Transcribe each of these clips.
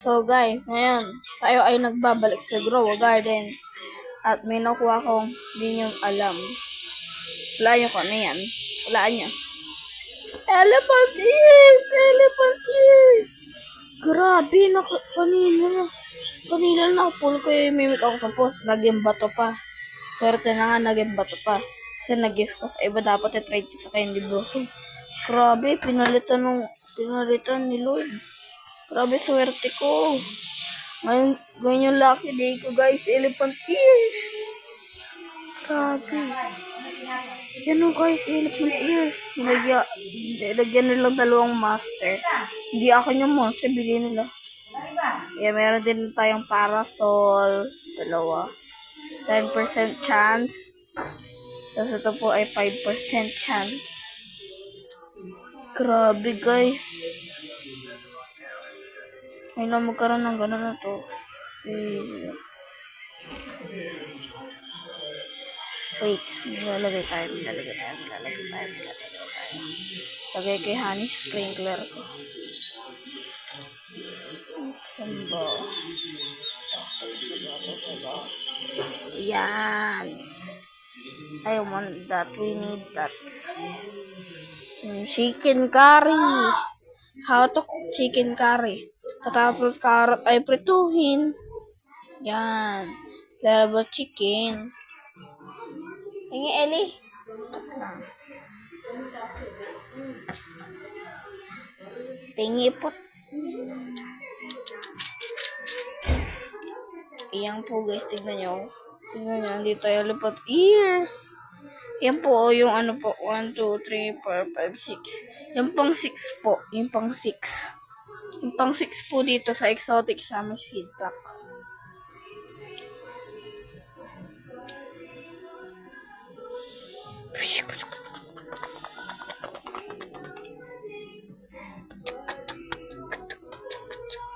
So guys, ngayon, tayo ay nagbabalik sa Grow Gardens. At may nakuha akong di nyo alam. Wala nyo kung ano yan. Wala nyo. Elephant ears! Elephant ears! Grabe, kanina na pull ko yung mimic ako tapos naging bato pa. Swerte na nga, naging bato pa. Kasi nag-gift ko sa iba, dapat i-try ko sa Candy Blossom. Grabe, pinalitan ni Lord. Grabe, swerte ko. Ngayon yung lucky day ko, guys. Elephant ears. Grabe. Yan o, guys. Elephant ears. Lagyan nilang dalawang master. Hindi ako yung monster. Bigay nila. Yeah, meron din tayong parasol. Dalawa. 10% chance. Tapos ito po ay 5% chance. Grabe, guys. Ay na magkaroon ng gano'n na to. Wait, nilalagay tayo. Lagay kay Honey Sprinkler ko. Samba. Yan. I want that. We need that. Chicken curry. How to cook chicken curry. Tapos carrot ay prituhin. Yan. Lalo chicken. Hingi, Eli. Pingi po. Ayan po guys, tignan nyo. Dito yung lipat ears. Yan po, yung ano po, 1, 2, 3, 4, 5, 6. Yung pang 6 po. Yung pang 6. Yung pang 6 po dito sa exotic summer seed pack.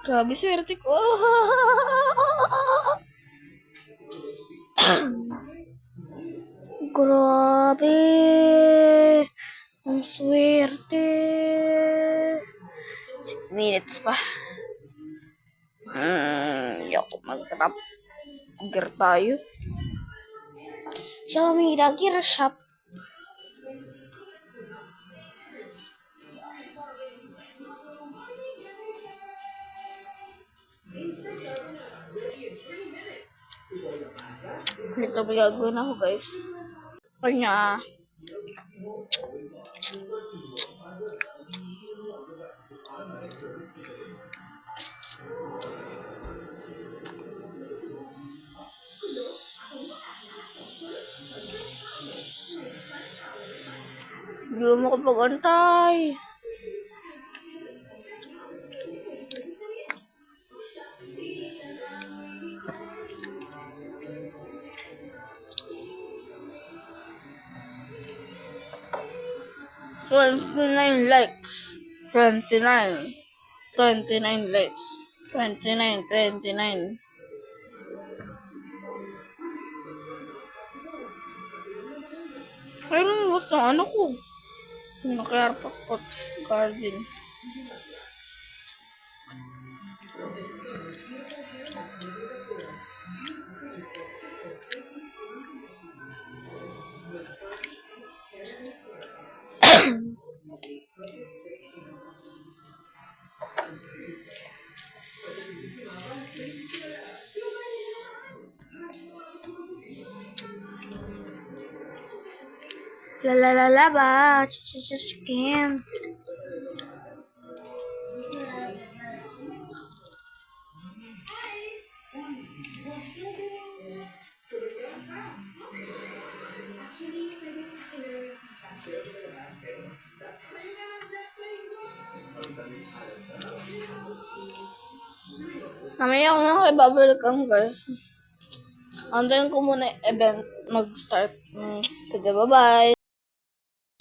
Grabe, swerte ko. Grabe. Ang swerte. 6 minutes pa. Yoko mag-trap. Gear tayo. Xiaomi na gear shop. Ito ba gagawin ako guys? Kanya. Hindi mo kapag-antay. $29 likes. 29 likes. 29. Ayun, basta ano ko. Naka-airpot garden. Lalalaba, chicken. Namaya ko na kay babalikan guys. Antayin ko muna event mag-start. Sige, bye-bye.